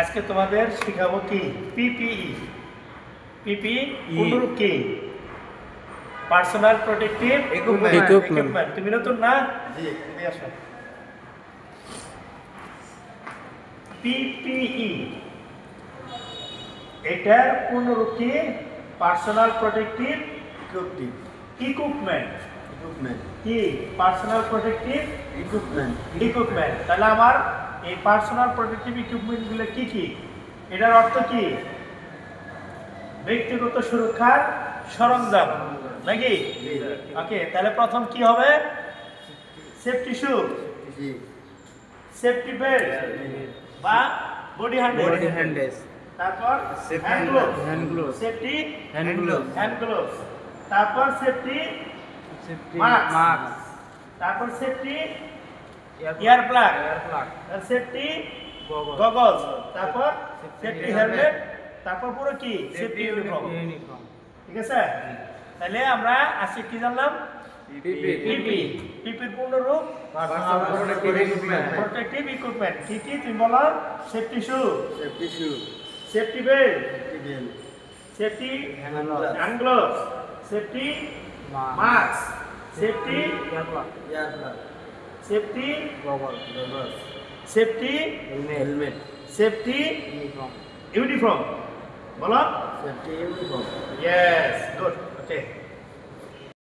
আজকে তোমাদের শেখাবো কি পিপিই। পিপিই কোনরূপ কি? Personal protective equipment. তুমি নতুন না? জি, এদিকে আসো। পিপিই এটার পূর্ণরূপ কি? Personal protective equipment. কি পার্সোনাল প্রোটেক্টিভ ইকুইপমেন্ট। তাহলে আমার এই পার্সোনাল প্রোটেক্টিভ ইকুইপমেন্ট গুলো কি কি? এটার অর্থ কি? ব্যক্তিগত সুরক্ষার সরঞ্জাম নাকি? ওকে, তাহলে প্রথম কি হবে? সেফটি শু, সেফটি বেল্ট বা বডি হ্যান্ডেজ, তারপর hand glove, safety hand glove, তারপর সেফটি মাস্ক, তারপর সেফটি ইয়ার প্লাগ, সেফটি গগলস, তারপর সেফটি হেলমেট, তারপর পুরো কি সেফটি ইউনিফর্ম। ঠিক আছে? তাহলে আমরা আজকে কি জানলাম? পিপির পূর্ণরূপ প্রোটেক্টিভ ইকুইপমেন্ট। কি কি তুমি বলো? সেফটি শু, safety belt, safety hand gloves, safety mask, safety safety safety helmet, safety uniform. বলো ইয়েস, গুড, ওকে।